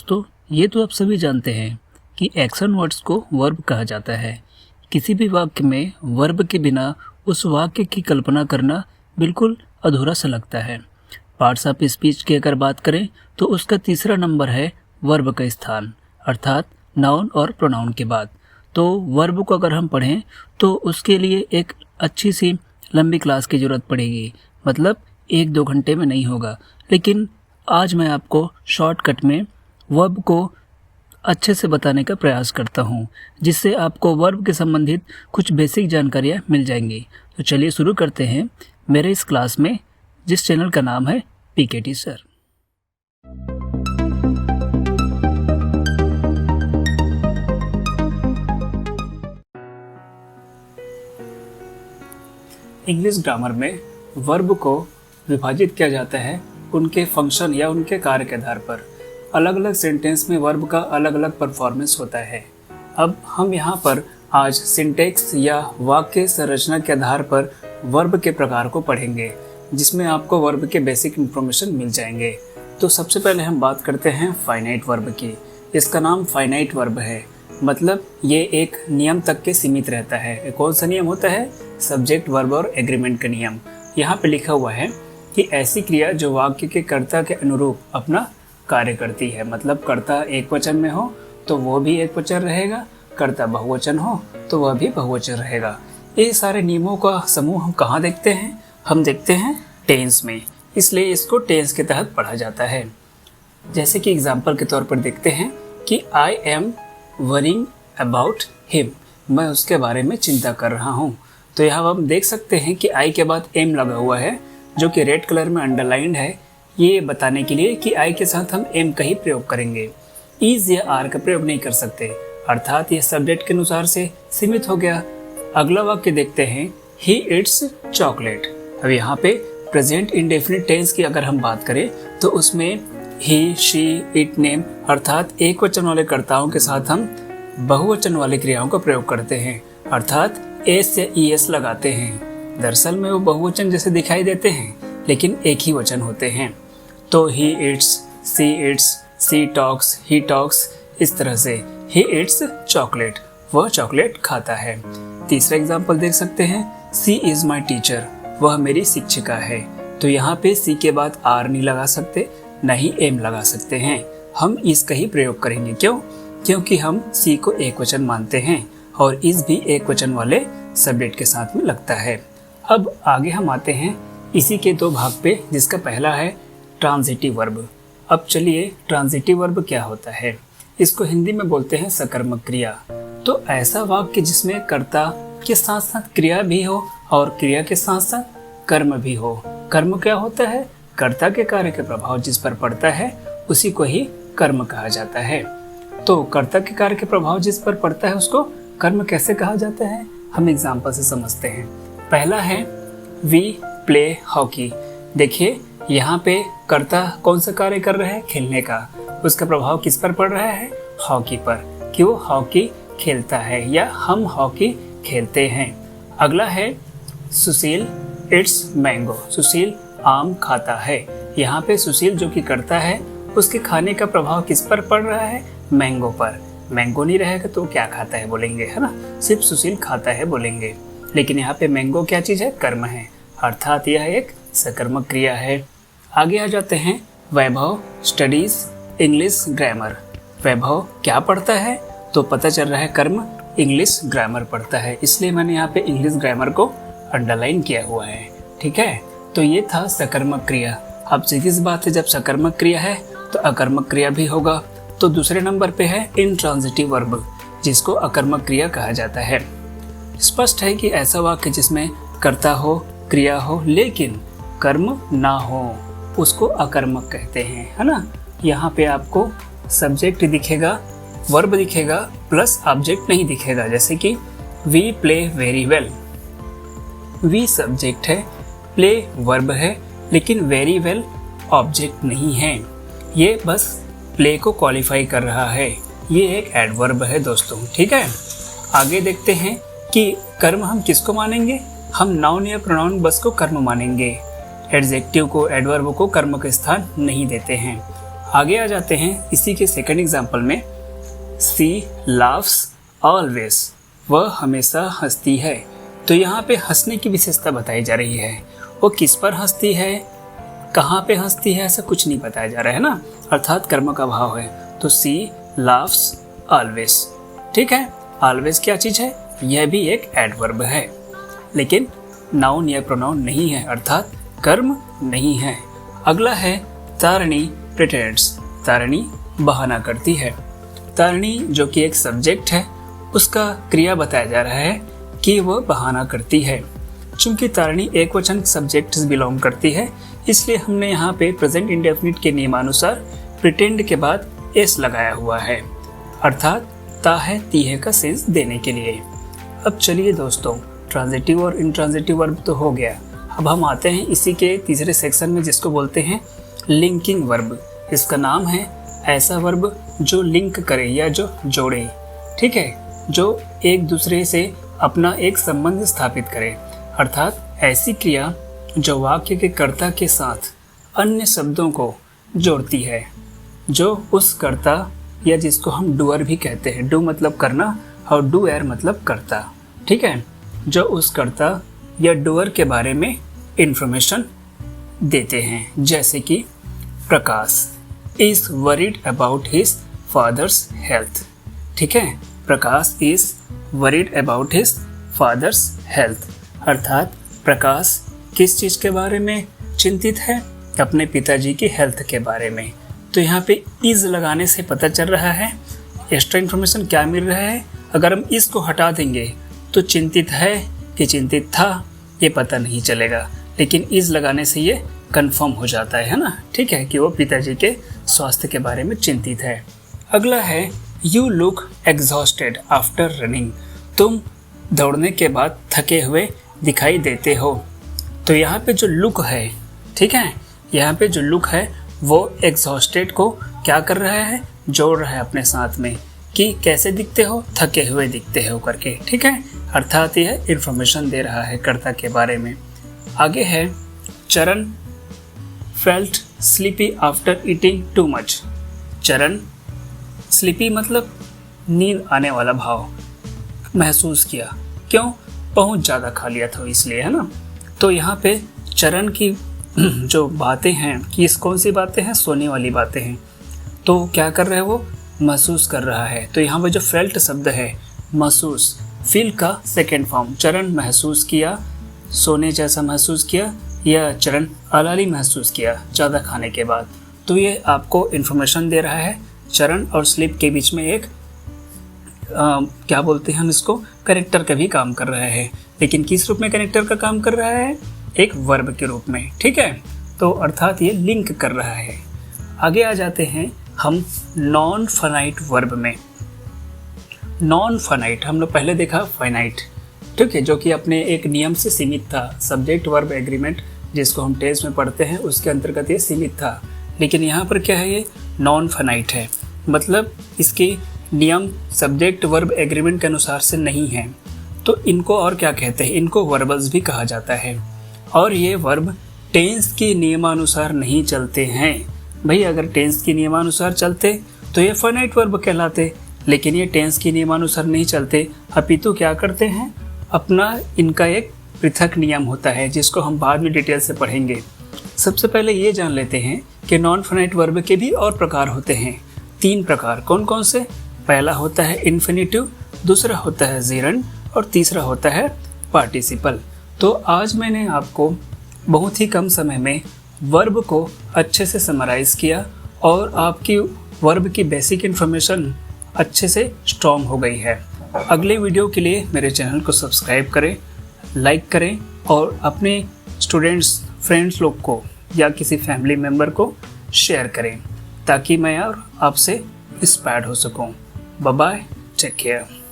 दोस्तों, ये तो आप सभी जानते हैं कि एक्शन वर्ड्स को वर्ब कहा जाता है। किसी भी वाक्य में वर्ब के बिना उस वाक्य की कल्पना करना बिल्कुल अधूरा सा लगता है। पार्ट्स ऑफ स्पीच की अगर बात करें तो उसका तीसरा नंबर है वर्ब का स्थान, अर्थात नाउन और प्रोनाउन के बाद। तो वर्ब को अगर हम पढ़ें तो उसके लिए एक अच्छी सी लंबी क्लास की ज़रूरत पड़ेगी, मतलब 1-2 घंटे में नहीं होगा। लेकिन आज मैं आपको शॉर्टकट में वर्ब को अच्छे से बताने का प्रयास करता हूँ, जिससे आपको वर्ब के संबंधित कुछ बेसिक जानकारियाँ मिल जाएंगी। तो चलिए शुरू करते हैं मेरे इस क्लास में, जिस चैनल का नाम है PKT सर। इंग्लिश ग्रामर में वर्ब को विभाजित किया जाता है उनके फंक्शन या उनके कार्य के आधार पर। अलग अलग सेंटेंस में वर्ब का अलग अलग परफॉर्मेंस होता है। अब हम यहाँ पर आज सिंटेक्स या वाक्य संरचना के आधार पर वर्ब के प्रकार को पढ़ेंगे, जिसमें आपको वर्ब के बेसिक इन्फॉर्मेशन मिल जाएंगे। तो सबसे पहले हम बात करते हैं फाइनाइट वर्ब की। इसका नाम फाइनाइट वर्ब है, मतलब ये एक नियम तक के सीमित रहता है। कौन सा नियम होता है? सब्जेक्ट, वर्ब और एग्रीमेंट का नियम। यहाँ पे लिखा हुआ है कि ऐसी क्रिया जो वाक्य के कर्ता के अनुरूप अपना कार्य करती है, मतलब कर्ता एक वचन में हो तो वो भी एक वचन रहेगा, कर्ता बहुवचन हो तो वह भी बहुवचन रहेगा। ये सारे नियमों का समूह हम कहाँ देखते हैं? हम देखते हैं टेंस में, इसलिए इसको टेंस के तहत पढ़ा जाता है। जैसे कि एग्जाम्पल के तौर पर देखते हैं कि I am worrying about him, मैं उसके बारे में चिंता कर रहा हूँ। तो यहाँ हम देख सकते हैं कि आई के बाद एम लगा हुआ है, जो कि रेड कलर में अंडरलाइंड है, ये बताने के लिए कि आई के साथ हम एम का ही प्रयोग करेंगे। इज या आर का प्रयोग नहीं कर सकते, अर्थात ये सब्जेक्ट के अनुसार से सीमित हो गया। अगला वाक्य देखते हैं, ही इट्स चॉकलेट। अब यहाँ पे प्रेजेंट इंडेफिनिट टेंस की अगर हम बात करें तो उसमें ही, शी, इट, नेम अर्थात एक वचन वाले कर्ताओं के साथ हम बहुवचन वाली क्रियाओं का प्रयोग करते हैं, अर्थात एस या ईएस लगाते हैं। दरअसल में वो बहुवचन जैसे दिखाई देते हैं, लेकिन एक ही वचन होते हैं। तो he eats, she talks, he talks, इस तरह से ही इट्स चॉकलेट, वह चॉकलेट खाता है। तीसरा एग्जाम्पल देख सकते हैं, सी इज माई टीचर, वह मेरी शिक्षिका है। तो यहाँ पे सी के बाद आर नहीं लगा सकते, न ही एम लगा सकते हैं, हम इसका ही प्रयोग करेंगे। क्यों? क्योंकि हम सी को एक वचन मानते हैं और इस भी एक वचन वाले सब्जेक्ट के साथ में लगता है। अब आगे हम आते हैं इसी के 2 भाग पे, जिसका पहला है ट्रांजिटिव वर्ब। अब चलिए, ट्रांजिटिव वर्ब क्या होता है? इसको हिंदी में बोलते हैं सकर्मक क्रिया। तो ऐसा वाक्य जिसमें कर्ता के साथ साथ क्रिया भी हो और क्रिया के साथ साथ कर्म भी हो। कर्म क्या होता है? कर्ता के कार्य के प्रभाव जिस पर पड़ता है उसी को ही कर्म कहा जाता है। तो कर्ता के कार्य के प्रभाव जिस पर पड़ता है उसको कर्म कैसे कहा जाता है, हम एग्जाम्पल से समझते हैं। पहला है वी प्ले हॉकी। देखिए यहाँ पे कर्ता कौन सा कार्य कर रहा है? खेलने का। उसका प्रभाव किस पर पड़ रहा है? हॉकी पर, कि वो हॉकी खेलता है या हम हॉकी खेलते हैं। अगला है सुशील इट्स मैंगो, सुशील आम खाता है। यहाँ पे सुशील जो कि करता है उसके खाने का प्रभाव किस पर पड़ रहा है? मैंगो पर। मैंगो नहीं रहेगा तो क्या खाता है बोलेंगे, है ना? सिर्फ सुशील खाता है बोलेंगे। लेकिन यहाँ पे मैंगो क्या चीज़ है? कर्म है, अर्थात यह एक सकर्मक क्रिया है। आगे आ जाते हैं वैभव स्टडीज इंग्लिश ग्रामर। वैभव क्या पढ़ता है? तो पता चल रहा है कर्म इंग्लिश ग्रामर पढ़ता है, इसलिए मैंने यहाँ पे इंग्लिश ग्रामर को अंडरलाइन किया हुआ है। ठीक है, तो ये था सकर्मक क्रिया। अब सीधी सी बात है, जब सकर्मक क्रिया है तो अकर्मक क्रिया भी होगा। तो दूसरे नंबर पे है इंट्रांजिटिव वर्ब, जिसको अकर्मक क्रिया कहा जाता है। स्पष्ट है कि ऐसा वाक्य जिसमें कर्ता हो, क्रिया हो, लेकिन कर्म ना हो, उसको अकर्मक कहते हैं, है ना? यहाँ पे आपको सब्जेक्ट दिखेगा, वर्ब दिखेगा, प्लस ऑब्जेक्ट नहीं दिखेगा। जैसे कि we play very well, we subject है, प्ले वर्ब है, लेकिन वेरी वेल ऑब्जेक्ट नहीं है। ये बस प्ले को क्वालिफाई कर रहा है, ये एक एडवर्ब है दोस्तों। ठीक है, आगे देखते हैं कि कर्म हम किसको मानेंगे? हम नाउन या प्रोनाउन बस को कर्म मानेंगे। एडजेक्टिव को, एडवर्ब को कर्म का स्थान नहीं देते हैं। आगे आ जाते हैं इसी के सेकंड एग्जाम्पल में। सी लाफ्स ऑलवेज, वह हमेशा हंसती है। तो यहाँ पे हंसने की विशेषता बताई जा रही है। वो किस पर हंसती है, कहाँ पे हंसती है, ऐसा कुछ नहीं बताया जा रहा है ना, अर्थात कर्म का भाव है। तो सी लाफ्स ऑलवेज, ठीक है। ऑलवेज क्या चीज़ है, यह भी एक एडवर्ब है, लेकिन नाउन या प्रोनाउन नहीं है, अर्थात कर्म नहीं है। अगला है तारणी प्रिटेंड्स, तारणी बहाना करती है। तारणी जो कि एक सब्जेक्ट है, उसका क्रिया बताया जा रहा है कि वह बहाना करती है। चूंकि तारणी एक वचन सब्जेक्ट से बिलोंग करती है, इसलिए हमने यहाँ पे प्रेजेंट इंडेफिनिट के नियमानुसार प्रिटेंड के बाद एस लगाया हुआ है, अर्थात ता है ती है का सेंस देने के लिए। अब चलिए दोस्तों, ट्रांजिटिव और इंट्रांजिटिव वर्ब तो हो गया। अब हम आते हैं इसी के तीसरे सेक्शन में, जिसको बोलते हैं लिंकिंग वर्ब। इसका नाम है ऐसा वर्ब जो लिंक करे या जो जोड़े, ठीक है, जो एक दूसरे से अपना एक संबंध स्थापित करे, अर्थात ऐसी क्रिया जो वाक्य के कर्ता के साथ अन्य शब्दों को जोड़ती है, जो उस कर्ता या जिसको हम डूअर भी कहते हैं, डू मतलब करना और डू एर मतलब कर्ता, ठीक है, जो उस कर्ता या डूअर के बारे में इंफॉर्मेशन देते हैं। जैसे कि Prakash is worried about his father's health, ठीक है, Prakash is worried about his father's health, अर्थात प्रकाश किस चीज़ के बारे में चिंतित है, अपने पिताजी की हेल्थ के बारे में। तो यहाँ पे इज लगाने से पता चल रहा है, एक्स्ट्रा इन्फॉर्मेशन क्या मिल रहा है। अगर हम इसको हटा देंगे तो चिंतित है कि चिंतित था ये पता नहीं चलेगा, लेकिन इज लगाने से ये कंफर्म हो जाता है ना, ठीक है, कि वो पिताजी के स्वास्थ्य के बारे में चिंतित है। अगला है you look exhausted after running, तुम दौड़ने के बाद थके हुए दिखाई देते हो। तो यहाँ पे जो लुक है, ठीक है, यहाँ पे जो लुक है वो एग्जॉस्टेड को क्या कर रहा है, जोड़ रहा है अपने साथ में, कि कैसे दिखते हो, थके हुए दिखते हो करके, ठीक है, अर्थात यह इंफॉर्मेशन दे रहा है कर्ता के बारे में। आगे है चरण felt sleepy after eating too much. चरण स्लीपी मतलब नींद आने वाला भाव महसूस किया, क्यों, बहुत ज़्यादा खा लिया था इसलिए, है ना। तो यहाँ पे चरण की जो बातें हैं, कि कौन सी बातें हैं, सोने वाली बातें हैं। तो क्या कर रहा है, वो महसूस कर रहा है। तो यहाँ पे जो फेल्ट शब्द है, महसूस, फील का सेकेंड फॉर्म, चरण महसूस किया, सोने जैसा महसूस किया, या चरण अलाली महसूस किया ज़्यादा खाने के बाद। तो ये आपको इन्फॉर्मेशन दे रहा है। चरण और स्लीप के बीच में एक क्या बोलते हैं हम इसको, कनेक्टर का भी काम कर रहा है। लेकिन किस रूप में कनेक्टर का काम कर रहा है, एक वर्ब के रूप में, ठीक है। तो अर्थात ये लिंक कर रहा है। आगे आ जाते हैं हम नॉन फाइनाइट वर्ब में। नॉन फाइनाइट हम लोग पहले देखा फाइनाइट, ठीक है, जो कि अपने एक नियम से सीमित था, सब्जेक्ट वर्ब एग्रीमेंट जिसको हम टेस्ट में पढ़ते हैं उसके अंतर्गत ये सीमित था। लेकिन यहाँ पर क्या है, ये नॉन फाइनाइट है, मतलब इसके नियम सब्जेक्ट वर्ब एग्रीमेंट के अनुसार से नहीं है। तो इनको और क्या कहते हैं, इनको वर्बल्स भी कहा जाता है। और ये वर्ब टेंस के नियमानुसार नहीं चलते हैं। भाई अगर टेंस के नियमानुसार चलते तो ये फाइनाइट वर्ब कहलाते, लेकिन ये टेंस के नियमानुसार नहीं चलते, अपितु क्या करते हैं, अपना इनका एक पृथक नियम होता है जिसको हम बाद में डिटेल से पढ़ेंगे। सबसे पहले ये जान लेते हैं कि नॉन फाइनाइट वर्ब के भी और प्रकार होते हैं, 3 प्रकार। कौन कौन से, पहला होता है इन्फिनिटिव, दूसरा होता है जीरंड और तीसरा होता है पार्टिसिपल। तो आज मैंने आपको बहुत ही कम समय में वर्ब को अच्छे से समराइज़ किया और आपकी वर्ब की बेसिक इन्फॉर्मेशन अच्छे से स्ट्रॉन्ग हो गई है। अगले वीडियो के लिए मेरे चैनल को सब्सक्राइब करें, लाइक करें और अपने स्टूडेंट्स, फ्रेंड्स लोग को या किसी फैमिली मेम्बर को शेयर करें, ताकि मैं और आपसे इंस्पायर्ड हो सकूं। Bye bye, take care.